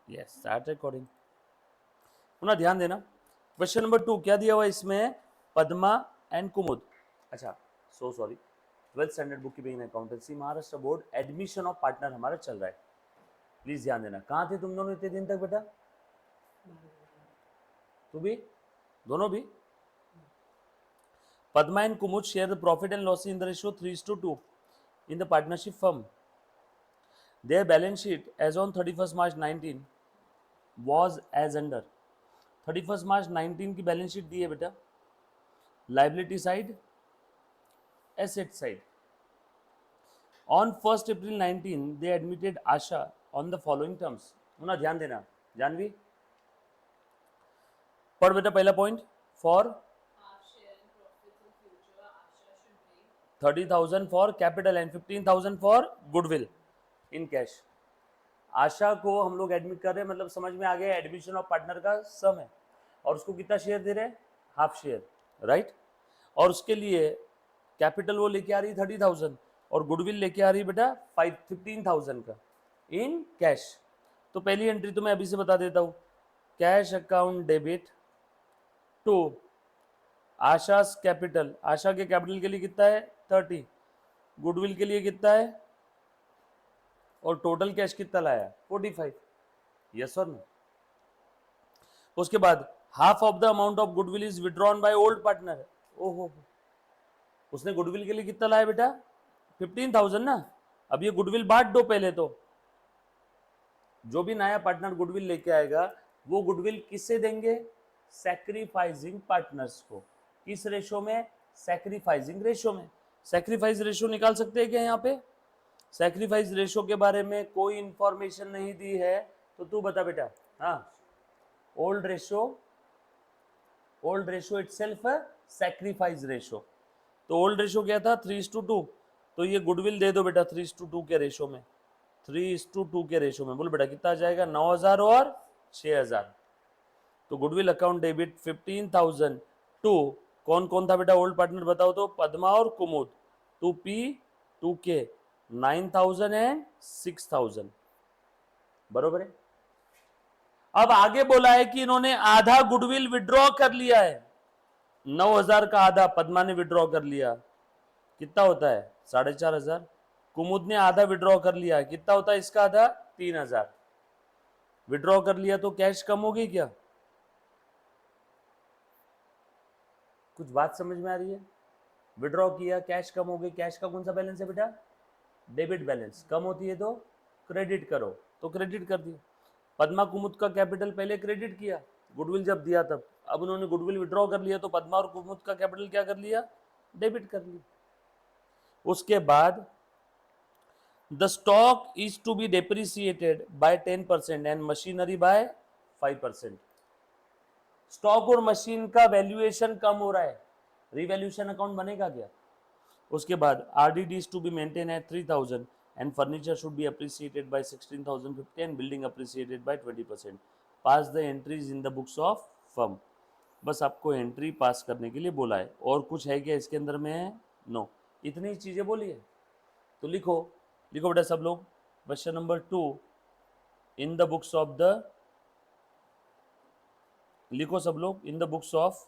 Yes start recording. पुनः ध्यान देना, क्वेश्चन नंबर 2 क्या दिया हुआ है इसमें, पद्मा एंड कुमुद। अच्छा so sorry, 12th standard book keeping accountancy Maharashtra board admission of partner हमारा चल रहा है, प्लीज ध्यान देना। कहाँ थे तुम दोनों इतने दिन तक बेटा? तू भी, दोनों भी। Padma and Kumud share the profit and loss in the ratio 3:2 in the partnership firm. Their balance sheet as on 31st March 19 was as under. 31st March 19 की बैलेंस शीट दी है बेटा, liability side, asset side. On 1st April 19 they admitted Asha on the following terms। ना ध्यान देना जानवी, पढ़ बेटा पहला point. For 30,000 for capital and 15,000 for goodwill in cash. Asha को हम लोग एडमिट कर रहे हैं, मतलब समझ में आ गया, एडमिशन ऑफ पार्टनर का सम है, और उसको कितना शेयर दे रहे हैं, हाफ शेयर, राइट। और उसके लिए कैपिटल वो लेके आ रही है 30,000 और गुडविल लेके आ रही है बेटा 15,000 का इन कैश। तो पहली एंट्री तो मैं अभी से बता देता हूँ, cash account debit to Asha capital. Asha के कैपिटल के लिए कितना है 30, गुडविल के लिए कितना है, और टोटल कैश कितना लाया 45, यस और नो। उसके बाद half of the amount of goodwill is withdrawn by old partner. ओहो, उसने गुडविल के लिए कितना लाया बेटा 15,000 ना। अब ये गुडविल बांट दो पहले, तो जो भी नया पार्टनर गुडविल लेके आएगा वो गुडविल किससे देंगे, सैक्रिफाइसिंग पार्टनर्स को। किस रेशो में, सैक्रिफाइसिंग रेशो में। सैक्रिफाइस रेशो निकाल सकते हैं क्या यहाँ पे? सैक्रिफाइस रेशो के बारे में कोई इंफॉर्मेशन नहीं दी है तो तू बता बेटा। हाँ, old ratio, old ratio itself है सैक्रिफाइस रेशो। तो ओल्ड रेशो क्या था 3:2, तो ये गुडविल दे दो बेटा 3:2 के रेशो में, 3:2 के रेशो में। बोल बेटा कितना आ जाएगा 9,000 और 6,000। तो गुडविल अकाउंट डेबिट 15,000 टू कौन कौन था बेटा ओल्ड पार्टनर बताओ तो, पद्मा और कुमुद, 2P 2K 9,000 एंड 6,000, बरोबर है। अब आगे बोला है कि इन्होंने आधा गुडविल विड्रॉ कर लिया है, 9,000 का आधा पद्मा ने विड्रॉ कर लिया, कितना होता है 4,500। कुमुद ने आधा विड्रॉ कर लिया, कितना होता है इसका आधा 3,000। विड्रॉ कर लिया तो कैश कम हो गई क्या? कुछ बात समझ में आ रही है? विड्रॉ किया, कैश कम हो गई। कैश का कौन सा बैलेंस है बेटा, डेबिट बैलेंस। कम होती है तो क्रेडिट करो, तो क्रेडिट कर दिया। पद्मा कुमुद का कैपिटल पहले क्रेडिट किया गुडविल जब दिया तब, अब उन्होंने गुडविल विड्रॉ कर लिया तो पद्मा और कुमुद का कैपिटल क्या कर लिया, डेबिट कर लिया। उसके बाद the stock is to be depreciated by 10% and machinery by 5%। Stock और मशीन का वैल्यूएशन कम हो रहा है, रिवैल्यूएशन अकाउंट बनेगा क्या? उसके बाद RDD is to be maintained at 3,000 and furniture should be appreciated by 16,050 and building appreciated by 20%. Pass the entries in the books of firm। बस आपको एंट्री पास करने के लिए बोला है, और कुछ है क्या इसके अंदर में? नो, इतनी चीजें बोली है। तो लिखो, लिखो बेटा सब लोग, question number 2 in the books of the, लिखो सब लोग इन द बुक्स ऑफ,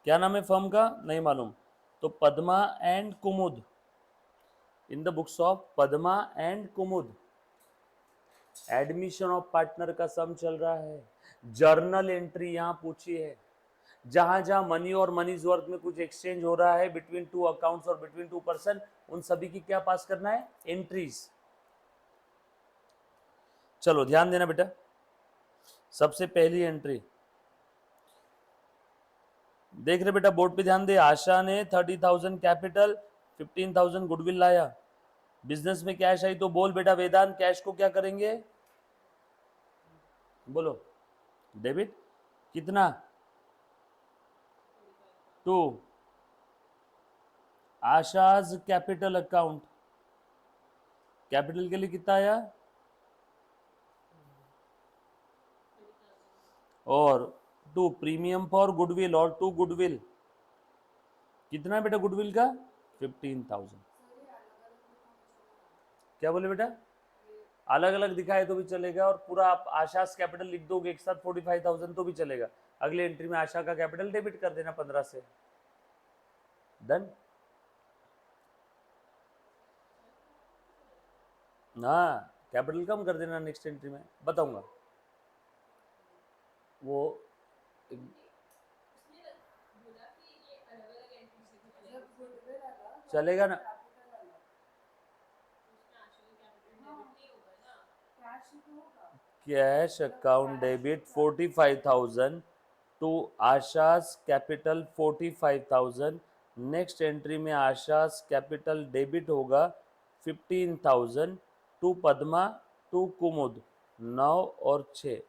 क्या नाम है फर्म का नहीं मालूम, तो Padma and Kumud, in the books of Padma and Kumud admission of partner का सम चल रहा है। जर्नल एंट्री यहां पूछी है, जहां जहां मनी और मनीज वर्थ में कुछ एक्सचेंज हो रहा है बिटवीन टू अकाउंट्स और बिटवीन टू पर्सन, उन सभी की क्या पास करना है, एंट्रीज। चलो ध्यान देना बेटा, सबसे पहली एंट्री देख रहे बेटा, बोर्ड पे ध्यान दे। आशा ने 30,000 कैपिटल 15,000 गुडविल लाया, बिजनेस में कैश आई तो बोल बेटा वेदांत, कैश को क्या करेंगे, बोलो डेबिट, कितना 2 आशाज कैपिटल अकाउंट, कैपिटल के लिए कितना आया, और 2 प्रीमियम फॉर गुडविल, और 2 गुडविल, कितना बेटा गुडविल का 15,000। क्या बोले बेटा, अलग अलग दिखाए तो भी चलेगा, और पूरा आप आशास कैपिटल लिख दोगे एक साथ 45,000 तो भी चलेगा। अगले एंट्री में आशा का कैपिटल डेबिट कर देना 15 से। डन। हाँ, कैपिटल कम कर देना नेक्स्ट एंट्री में, बताऊंगा वो। चलेगा ना, cash account debit 45,000 to Asha's capital 45,000। Next entry में आशास कैपिटल डेबिट होगा 15,000 टू पद्मा टू कुमुद 9 और 6,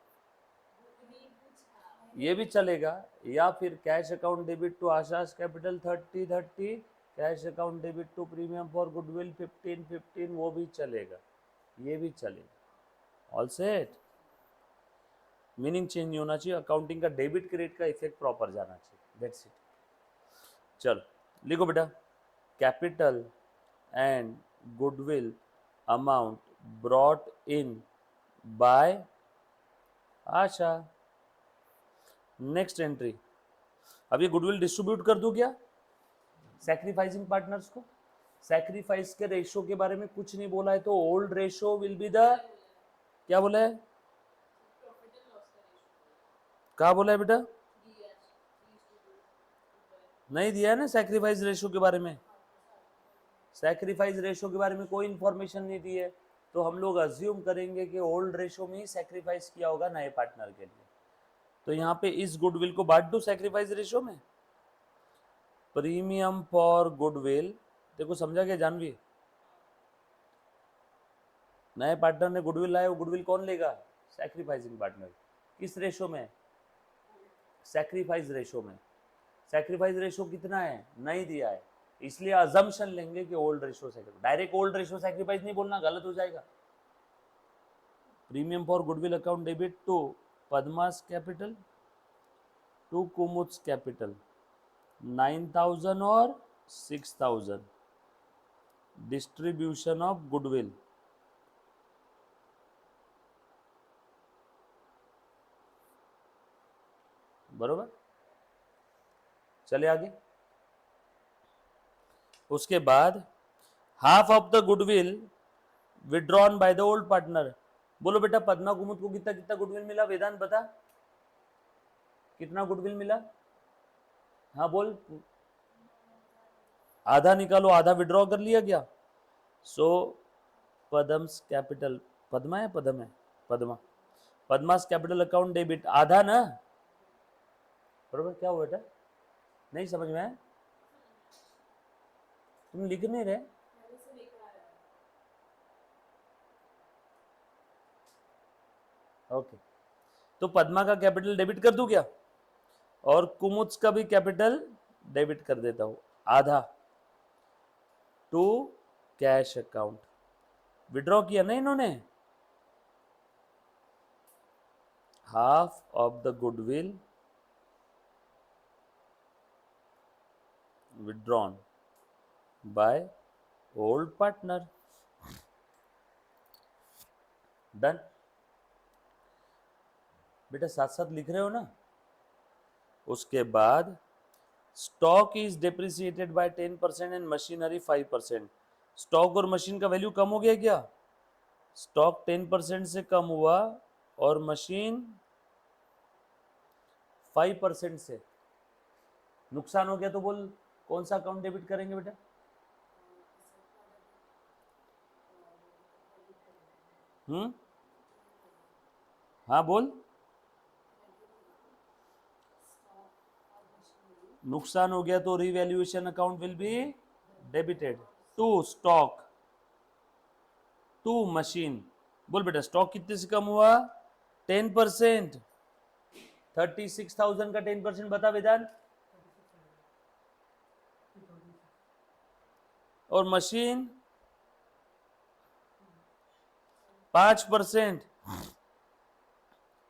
ये भी चलेगा। या फिर cash account debit to Asha's capital 30 cash account debit to premium for goodwill 15 वो भी चलेगा, ये भी चलेगा। All set. मीनिंग चेंज नहीं होना चाहिए, अकाउंटिंग का डेबिट क्रेडिट का इफेक्ट प्रॉपर जाना चाहिए, दैट्स इट। चलो लिखो बेटा, capital and goodwill amount brought in by Asha. Next entry, अब ये गुडविल डिस्ट्रीब्यूट कर दूं क्या सैक्रिफाइसिंग पार्टनर्स को? सैक्रिफाइस के रेशो के बारे में कुछ नहीं बोला है, तो old ratio will be the, क्या बोला है, कहा बोला है बेटा? नहीं दिया है ना सैक्रिफाइस रेशो के बारे में। सैक्रिफाइस रेशो के बारे में कोई इंफॉर्मेशन नहीं दी है, तो हम लोग अज्यूम करेंगे कि ओल्ड रेशो में ही सैक्रिफाइस किया होगा नए पार्टनर के लिए। तो यहाँ पे इस गुडविल को बांट दो सैक्रिफाइस रेशो में। प्रीमियम फॉर गुडविल, देखो समझा क्या जानवी? नए पार्टनर ने गुडविल लाया, वो गुडविल कौन लेगा? Sacrificing partner. किस रेशो में? सैक्रिफाइस रेशो में। सैक्रिफाइस रेशो कितना है? नहीं दिया है, इसलिए अजम्पशन लेंगे कि old ratio sacrifice. Direct old ratio sacrifice नहीं बोलना, गलत हो जाएगा। Premium for goodwill account debit to Padma's capital to Kumud's capital 9,000 और 6,000 डिस्ट्रीब्यूशन ऑफ गुडविल। बरोबर, चले आगे। उसके बाद half of the goodwill withdrawn by the old partner. बोलो बेटा, पद्मा कुमुद को कितना कितना गुडविल मिला? वेदांत बता, कितना गुडविल मिला? हाँ बोल। आधा निकालो, आधा विड्रॉ कर लिया क्या? सो पद्म्स कैपिटल, पद्मा है पद्म है? पद्मा। पद्मास कैपिटल अकाउंट डेबिट आधा ना, बरोबर। क्या हुआ बेटा, नहीं समझ में आया? तुम लिख नहीं रहे? ओके, तो पद्मा का कैपिटल डेबिट कर दूं क्या? और कुमुद्स का भी कैपिटल डेबिट कर देता हूं, आधा टू कैश अकाउंट। विड्रॉ किया ना इन्होंने, half of the goodwill withdrawn by old partner। Done. बेटा साथ साथ लिख रहे हो ना? उसके बाद stock is depreciated by 10% and machinery 5%। Stock और मशीन का वैल्यू कम हो गया क्या? स्टॉक 10% से कम हुआ और मशीन 5% से। नुकसान हो गया तो बोल कौन सा अकाउंट डेबिट करेंगे बेटा? हाँ बोल। नुकसान हो गया तो revaluation account will be debited to stock to machine. बोल बेटा, स्टॉक कितने से कम हुआ? 10%। 36,000 का 10% बता वेदांत। और मशीन 5%।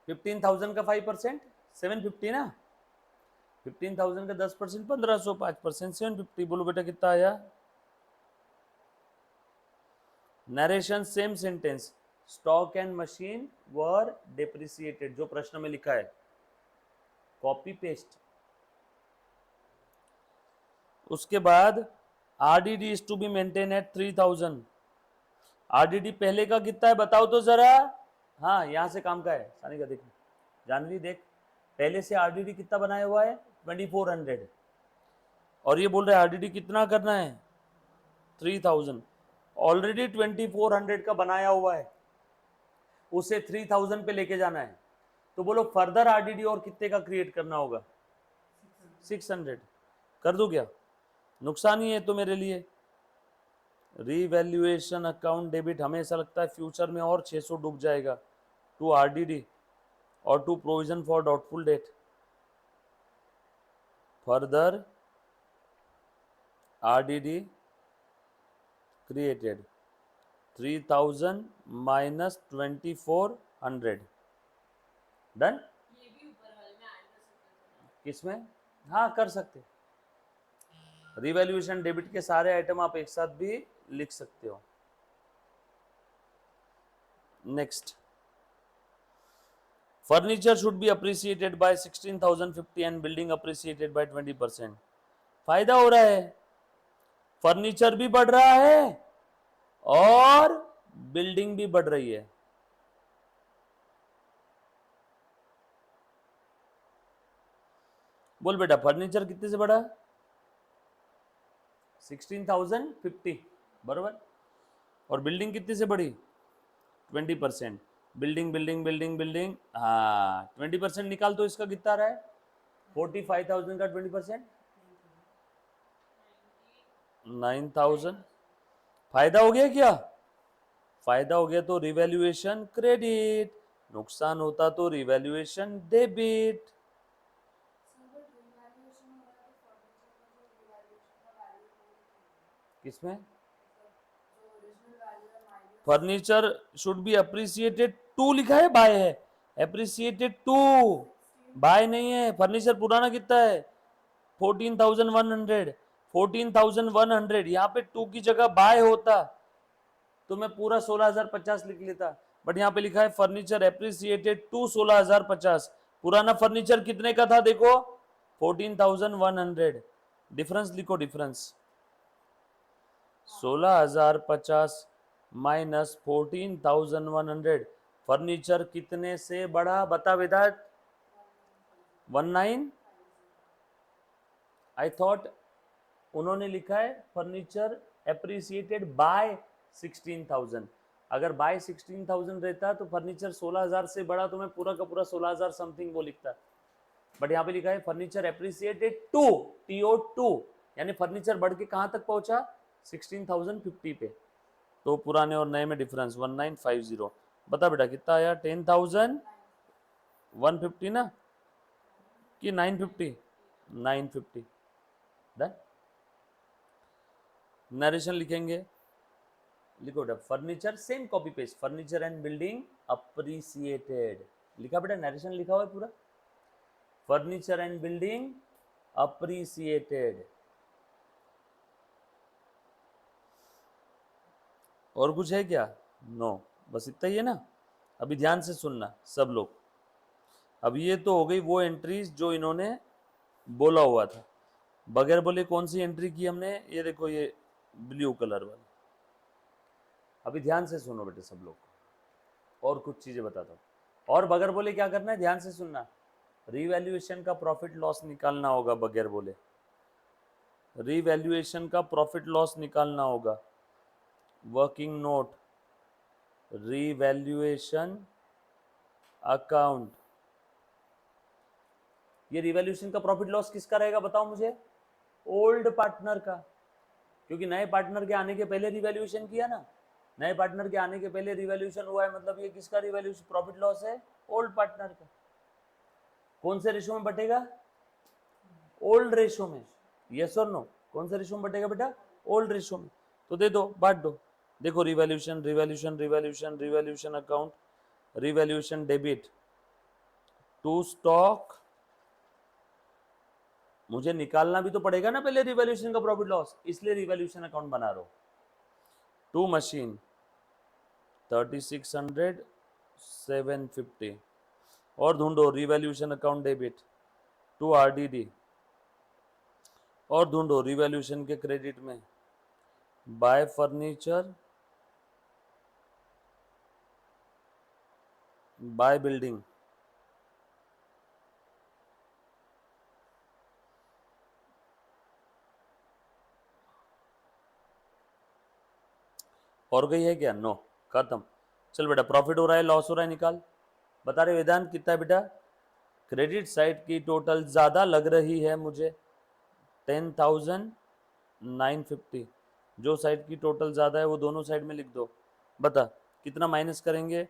15,000 का 5% 750 ना। 15,000 का 10% 1,500, 5% 750। बोलो बेटा कितना आया? Narration same sentence. Stock and machine were depreciated, जो प्रश्न में लिखा है, कॉपी पेस्ट। उसके बाद RDD is to be maintain at 3000। RDD पहले का कितना है बताओ तो जरा। हाँ यहां से काम का है सानी का, देख जानवी देख, पहले से आरडीडी कितना बनाया हुआ है 2400, और ये बोल रहे हैं आरडीडी कितना करना है 3000। ऑलरेडी 2400 का बनाया हुआ है, उसे 3000 पे लेके जाना है, तो बोलो फर्दर आरडीडी और कितने का क्रिएट करना होगा 600। कर दो क्या, नुकसान ही है तो मेरे लिए। रीवैल्यूएशन अकाउंट डेबिट, हमें ऐसा लगता है फ्यूचर में और 600 डूब जाएगा टू आरडीडी और to provision for doubtful debt. Further RDD created 3000 minus 2400, done. किसमें, हाँ कर सकते, रिवैल्यूएशन डेबिट के सारे आइटम आप एक साथ भी लिख सकते हो। Next, furniture should be appreciated by 16,050 and building appreciated by 20%। फायदा हो रहा है, फर्नीचर भी बढ़ रहा है और बिल्डिंग भी बढ़ रही है। बोल बेटा फर्नीचर कितने से बढ़ा 16,050 बराबर, और बिल्डिंग कितने से बढ़ी 20%। बिल्डिंग बिल्डिंग बिल्डिंग बिल्डिंग, हाँ 20% निकाल तो इसका कितना रहा है 45,000 का 20%, 9,000। फायदा हो गया क्या, फायदा हो गया तो रिवैल्यूएशन क्रेडिट, नुकसान होता तो रिवैल्यूएशन डेबिट। किसमें, furniture should be appreciated to लिखा है, बाय है, अप्रिसिएटेड टू, बाय नहीं है। फर्नीचर पुराना कितना है 14,100, 14,100, यहाँ पे टू की जगह बाय होता तो मैं पूरा 16,050 लिख लेता, बट यहाँ पे लिखा है फर्नीचर एप्रिसिएटेड टू 16,050। पुराना फर्नीचर कितने का था देखो 14,100, डिफरेंस लिखो, डिफरेंस 16,050 माइनस 14,100, फर्नीचर कितने से बढ़ा बता वेदांत 19। आई थॉट उन्होंने लिखा है फर्नीचर एप्रिसिएटेड बाय 16,000, अगर बाय 16,000 रहता तो फर्नीचर 16,000 से बढ़ा तो मैं पूरा का पूरा 16,000 समथिंग वो लिखता, बट यहाँ पे लिखा है फर्नीचर एप्रिसिएटेड टू TO2, यानी फर्नीचर बढ़ के कहां तक पहुंचा 16,050 पे, तो पुराने और नए में डिफरेंस 1950। बता बेटा कितना आया 10,150 ना कि 950, 950 डन। नरेशन लिखेंगे, लिखो बेटा furniture, same copy paste, furniture and building appreciated लिखा बेटा, नरेशन लिखा हुआ है पूरा, फर्नीचर एंड बिल्डिंग अप्रिसिएटेड। और कुछ है क्या, नो बस इतना ही है ना। अभी ध्यान से सुनना सब लोग, अब ये तो हो गई वो एंट्रीज जो इन्होंने बोला हुआ था, बगैर बोले कौन सी एंट्री की हमने, ये देखो ये ब्लू कलर वाली। अभी ध्यान से सुनो बेटे सब लोग, और कुछ चीजें बताता हूँ, और बगैर बोले क्या करना है ध्यान से सुनना, रीवैल्यूएशन का प्रॉफिट लॉस निकालना होगा, बगैर बोले रीवैल्यूएशन का प्रॉफिट लॉस निकालना होगा, वर्किंग नोट रीवैल्यूएशन अकाउंट। ये रिवैल्यूएशन का प्रॉफिट लॉस किसका रहेगा बताओ मुझे, ओल्ड पार्टनर का, क्योंकि नए पार्टनर के आने के पहले रिवैल्यूएशन किया ना, नए पार्टनर के आने के पहले रिवैल्यूएशन हुआ है, मतलब ये किसका रिवैल्यूएशन प्रॉफिट लॉस है, ओल्ड पार्टनर का। कौन से रेशो में बटेगा, ओल्ड रेशो में, यस और नो, कौन से रेशो में बटेगा बेटा, ओल्ड रेशो में, तो दे दो बांट दो। देखो revaluation revaluation revaluation revaluation account, revaluation debit to stock, मुझे निकालना भी तो पड़ेगा ना पहले रिवैल्यूएशन का प्रॉफिट लॉस, इसलिए रिवैल्यूएशन अकाउंट बना रहा हूं, टू मशीन 3600 750 और ढूंढो revaluation account debit to RDD और ढूंढो रिवैल्यूएशन के क्रेडिट में बाय फर्नीचर बाय बिल्डिंग और गई है क्या? नो, खत्म। चल बेटा, प्रॉफिट हो रहा है लॉस हो रहा है निकाल। बता रहे वेदांत कितना है बेटा? क्रेडिट साइड की टोटल ज़्यादा लग रही है मुझे 10,950। जो साइड की टोटल ज़्यादा है वो दोनों साइड में लिख दो। बता कितना माइनस करेंगे?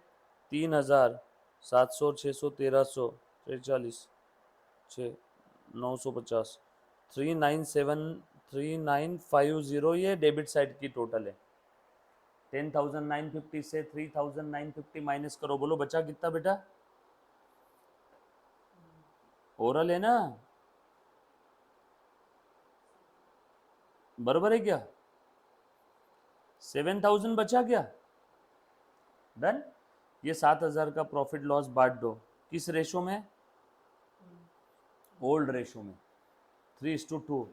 3,700 600 1300 43 6 950 3950 ये डेबिट साइड की टोटल है। 10,950 से 3,950 माइनस करो, बोलो बचा कितना बेटा? ओरल है ना, बराबर है क्या? 7,000 बचा क्या? डन। ये 7,000 का प्रॉफिट लॉस बांट दो किस रेशो में? ओल्ड रेशो में 3:2।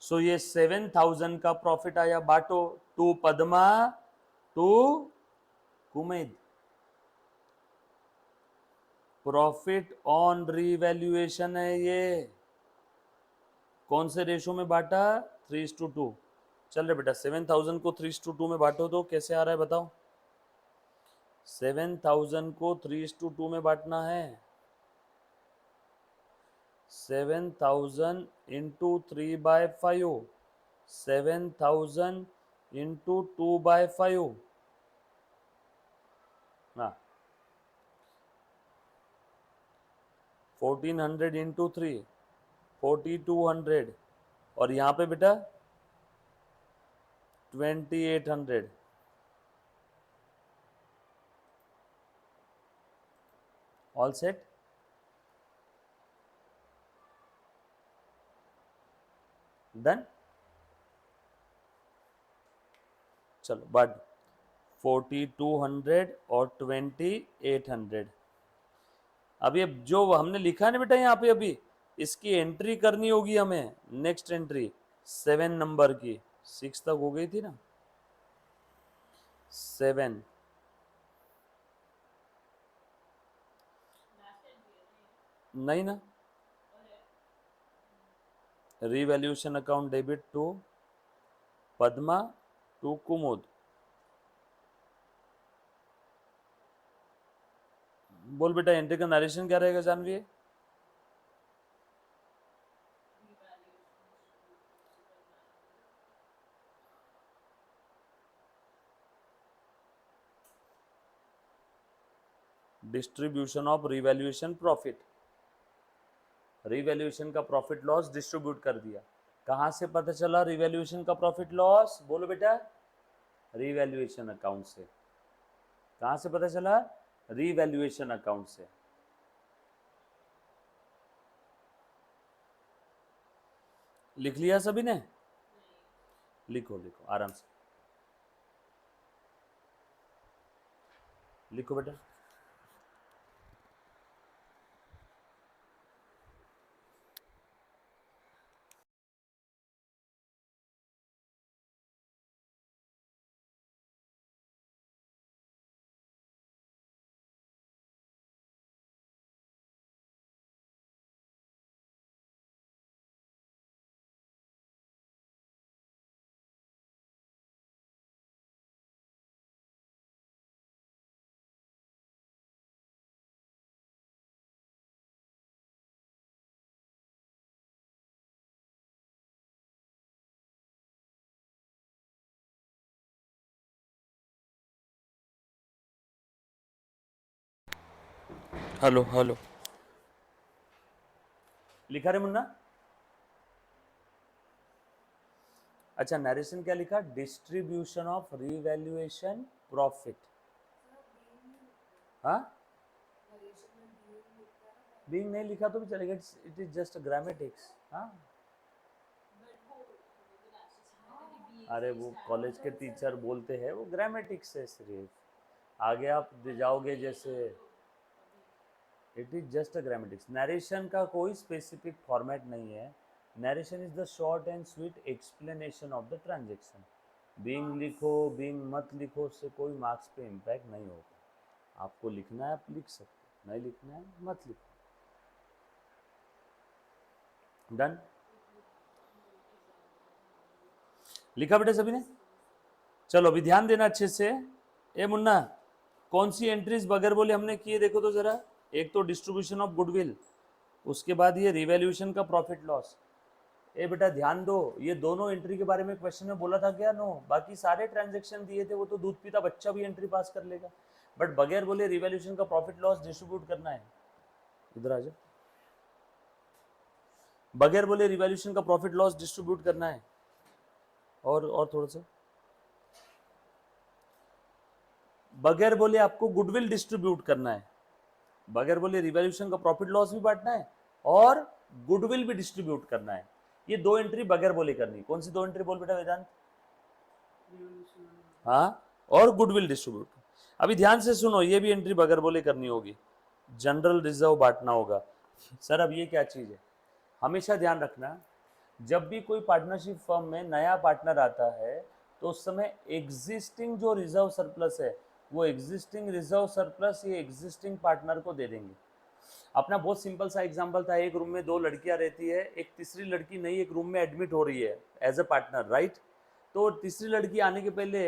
सो ये 7,000 का प्रॉफिट आया, बांटो to Padma to Kumud. Profit on revaluation है ये। कौन से रेशो में बांटा? 3:2। चल रहे बेटा 7,000 को 3:2 में बांटो तो कैसे आ रहा है बताओ? 7,000 को 3:2 में बांटना है। 7,000 इंटू 3/5, 7,000 इंटू 2/5। हाँ, 1,400 इंटू 3 4,200 और यहाँ पे बेटा 2,800। All set. डन। चलो बट 4,200 और 2,800। अभी अब जो हमने लिखा है ना बेटा यहाँ पे, अभी इसकी एंट्री करनी होगी हमें। नेक्स्ट एंट्री 7 नंबर की, 6 तक हो गई थी ना, 7। नहीं ना, revaluation account debit to Padma to Kumud. बोल बेटा एंट्री का नरेशन क्या रहेगा Janvi? Distribution of revaluation profit. Revaluation का प्रॉफिट लॉस डिस्ट्रीब्यूट कर दिया। कहां से पता चला रिवैल्यूएशन का प्रॉफिट लॉस? बोलो बेटा, रिवैल्यूएशन अकाउंट से। कहां से पता चला? रिवैल्यूएशन अकाउंट से। लिख लिया सभी ने? लिखो लिखो आराम से लिखो बेटा। हेलो हेलो, लिखा रे मुन्ना? अच्छा, नरेशन क्या लिखा? Distribution of revaluation profit. हाँ, बीइंग नहीं लिखा तो भी चलेगा, इट इज जस्ट ग्रामेटिक्स। हाँ, अरे वो कॉलेज के टीचर बोलते हैं, वो ग्रामेटिक्स है सिर्फ। आगे आप जाओगे जैसे, it is just a grammatics. Narration का कोई स्पेसिफिक फॉर्मेट नहीं है। Narration is the short and sweet explanation of the transaction. Being लिखो, बीइंग मत लिखो, उससे कोई मार्क्स पे इम्पैक्ट नहीं होता। आपको लिखना है आप लिख सकते, नहीं लिखना है मत लिखो। डन। लिखा बेटे सभी ने? चलो अभी ध्यान देना अच्छे से। ए मुन्ना, कौन सी एंट्रीज बगैर बोले हमने किए देखो तो जरा। एक तो डिस्ट्रीब्यूशन ऑफ गुडविल, उसके बाद ये रिवैल्यूएशन का प्रॉफिट लॉस। ए बेटा ध्यान दो, ये दोनों एंट्री के बारे में क्वेश्चन में बोला था क्या? नो। बाकी सारे ट्रांजेक्शन दिए थे, वो तो दूध पीता बच्चा भी एंट्री पास कर लेगा। बट बगैर बोले रिवैल्यूएशन का प्रॉफिट लॉस डिस्ट्रीब्यूट करना है। इधर आ जाओ। बगैर बोले रिवैल्यूएशन का प्रॉफिट लॉस डिस्ट्रीब्यूट करना है। और थोड़ा सा बगैर बोले आपको गुडविल डिस्ट्रीब्यूट करना है। बगैर बोले रिवैल्यूएशन का प्रॉफिट लॉस भी बांटना है और गुडविल भी डिस्ट्रीब्यूट करना है। ये दो एंट्री बगैर बोले करनी। कौन सी दो एंट्री बोल बेटा वेदांत? हाँ, और गुडविल डिस्ट्रीब्यूट। अभी ध्यान से सुनो, ये भी एंट्री बगैर बोले करनी होगी। जनरल रिजर्व बांटना होगा। सर अब ये क्या चीज है? हमेशा ध्यान रखना, जब भी कोई पार्टनरशिप फर्म में नया पार्टनर आता है तो उस समय एग्जिस्टिंग जो रिजर्व सरप्लस है, वो एग्जिस्टिंग रिजर्व सरप्लस ये एग्जिस्टिंग पार्टनर को दे देंगे। अपना बहुत सिंपल सा एग्जांपल था, एक रूम में दो लड़कियां रहती है, एक तीसरी लड़की नई एक रूम में एडमिट हो रही है एज अ पार्टनर, राइट? तो तीसरी लड़की आने के पहले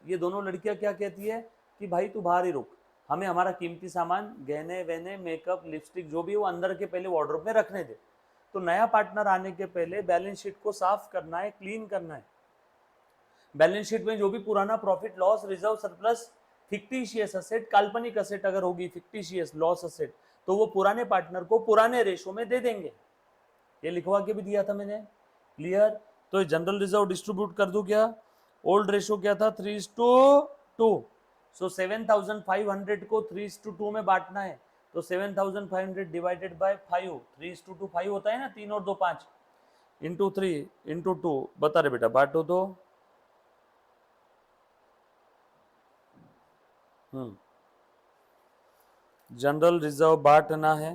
ये दोनों लड़कियां क्या कहती है कि भाई तू बाहर ही रुक, हमें हमारा कीमती सामान, गहने वहने, मेकअप, लिपस्टिक जो भी है वो अंदर के पहले वार्डरोब में रखने दे। तो नया पार्टनर आने के पहले बैलेंस शीट को साफ करना है, क्लीन करना है। बैलेंस शीट में जो भी पुराना profit loss, reserve surplus, fictitious asset, काल्पनिक असेट अगर होगी, फिक्टिशियस लॉस असेट, तो वो पुराने पार्टनर को पुराने रेशो में दे देंगे। ये लिखवा के भी दिया था मैंने, क्लियर? तो जनरल रिजर्व डिस्ट्रीब्यूट कर दूं क्या? ओल्ड रेशो क्या था? 3:2। सो 7,500 को 3:2 में बांटना है। तो 7,500 डिवाइडेड बाय 5, 3:2 5 होता है ना, 3 और 2 5, इंटू 3 इंटू 2। बता रहे बेटा, बांटो तो। जनरल रिजर्व बांटना है।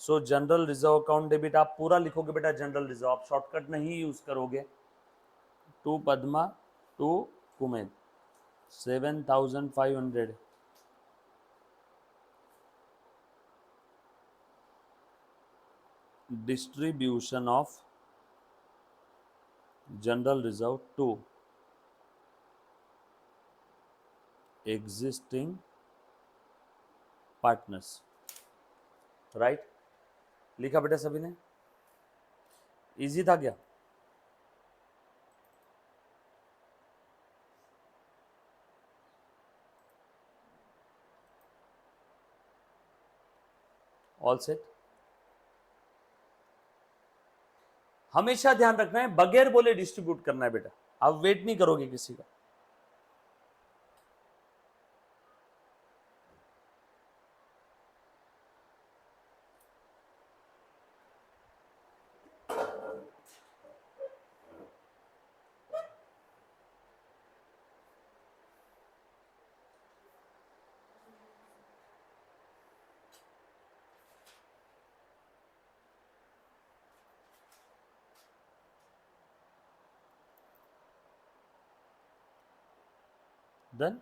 So general reserve account debit आप पूरा लिखोगे बेटा। जनरल रिजर्व आप शॉर्टकट नहीं यूज करोगे। To Padma, to Kumud, 7,500 distribution of general reserve to existing partners, right? लिखा बेटा सभी ने? इजी था क्या? All set. हमेशा ध्यान रखना है बगैर बोले डिस्ट्रीब्यूट करना है बेटा, आप वेट नहीं करोगे किसी का। डन।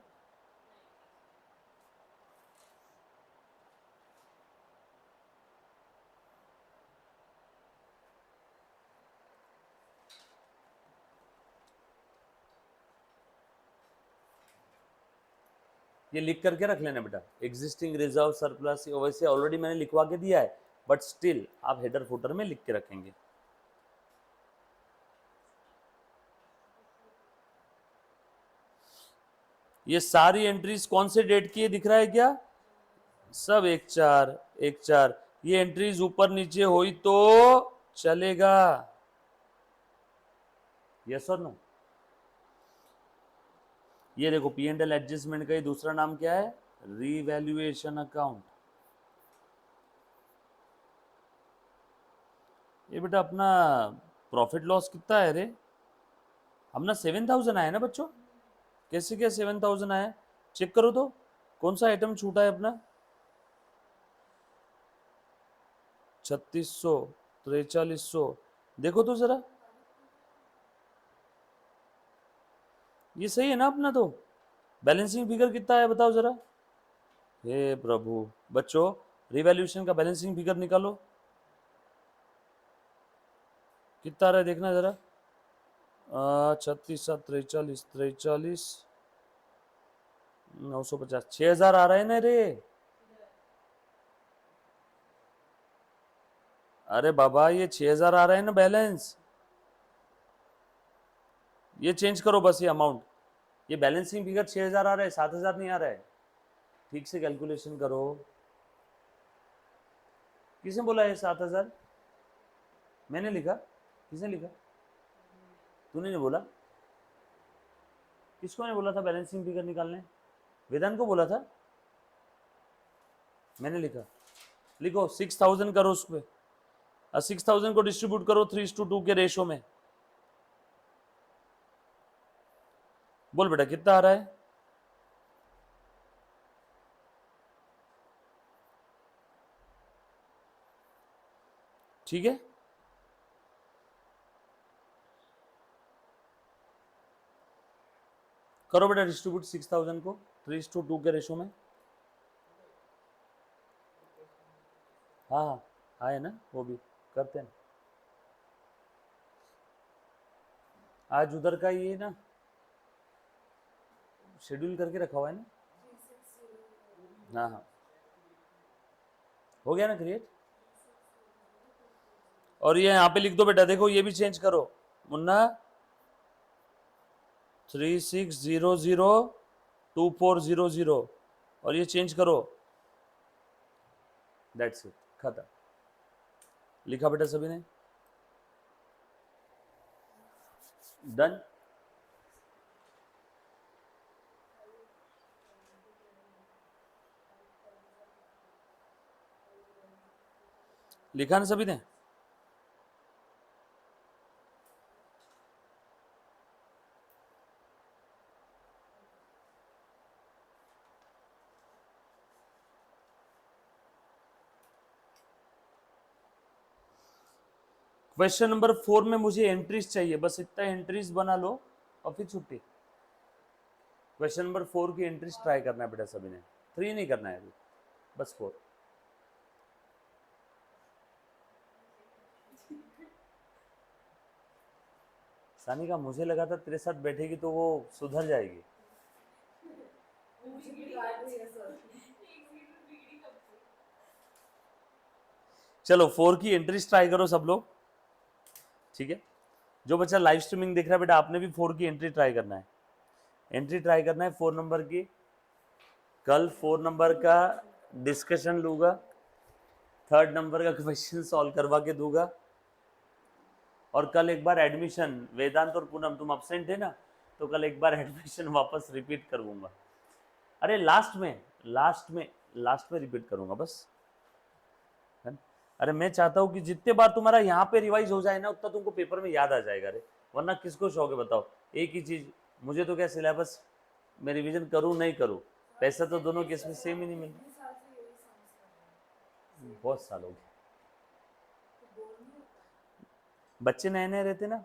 ये लिख करके रख लेना बेटा, एग्जिस्टिंग रिजर्व सरप्लस, वैसे ऑलरेडी मैंने लिखवा के दिया है, बट स्टिल आप हेडर फुटर में लिख के रखेंगे। ये सारी एंट्रीज कौन से डेट की है दिख रहा है क्या? सब 1/4 1/4। ये एंट्रीज ऊपर नीचे हुई तो चलेगा, यस और नो? ये देखो पी एंड एल एडजस्टमेंट का ही दूसरा नाम क्या है? Revaluation account. ये बेटा अपना प्रॉफिट लॉस कितना है रे? अपना 7000 आया ना बच्चों, कैसे क्या 7000 आया, चेक करो तो कौन सा आइटम छूटा है अपना, 3600 4300, देखो तो जरा, ये सही है ना अपना, तो बैलेंसिंग फिगर कितना है बताओ जरा, हे प्रभु। बच्चों रिवैल्यूएशन का बैलेंसिंग फिगर निकालो, कितना आ रहा है देखना जरा, 36 7 43 43 950, 6000 आ रहा है ना रे, अरे बाबा ये 6000 आ रहा है ना बैलेंस, ये चेंज करो बस ये अमाउंट, ये बैलेंसिंग फिगर 6000 आ रहा है, 7000 नहीं आ रहा है, ठीक से कैलकुलेशन करो। किसने बोला है 7000, मैंने लिखा, किसने लिखा, तूने नहीं बोला, किसको ने बोला था बैलेंसिंग फिगर निकालने, वेदांत को बोला था, मैंने लिखा, लिखो 6000 करो उस पर, 6000 को डिस्ट्रीब्यूट करो 3:2 के रेशो में, बोल बेटा कितना आ रहा है, ठीक है, करो बेटा डिस्ट्रीब्यूट 6000 को 3:2 के रेशो में, हाँ हाँ हाँ है ना, वो भी करते हैं आज उधर का ये ना शेड्यूल करके रखा हुआ है ना, हाँ हाँ हो गया ना क्रिएट, और ये यहाँ पे लिख दो बेटा, देखो ये भी चेंज करो मुन्ना, 36002400, और ये चेंज करो, दैट्स इट, खत्म, लिखा बेटा सभी ने, डन। लिखा ना सभी ने, क्वेश्चन नंबर 4 में मुझे एंट्रीज चाहिए, बस इतना एंट्रीज बना लो और फिर छुट्टी। क्वेश्चन नंबर 4 की एंट्रीज ट्राई करना है बेटा सभी ने, 3 नहीं करना है अभी, बस 4। सानिका मुझे लगा था तेरे साथ बैठेगी तो वो सुधर जाएगी, चलो 4 की एंट्रीज ट्राई करो सब लोग, ठीक है। जो बच्चा लाइव स्ट्रीमिंग देख रहा है बेटा आपने भी 4 की एंट्री ट्राई करना है, एंट्री ट्राई करना है 4 नंबर की, कल 4 नंबर का डिस्कशन लूंगा, 3rd नंबर का क्वेश्चन सॉल्व करवा के दूंगा, और कल एक बार एडमिशन, वेदांत और पूनम तुम अब्सेंट थे ना, तो कल एक बार एडमिशन वापस रिपीट करूंगा, अरे लास्ट में रिपीट करूंगा बस, है ना? अरे मैं चाहता हूँ कि जितने बार तुम्हारा यहाँ पे रिवाइज हो जाए ना उतना तुमको पेपर में याद आ जाएगा, अरे वरना किसको शौक है बताओ, एक ही चीज, मुझे तो क्या सिलेबस में रिवीजन करूँ नहीं करूँ, पैसा तो दोनों केस में सेम ही नहीं मिल, बहुत साल हो गए, बच्चे नए नए रहते ना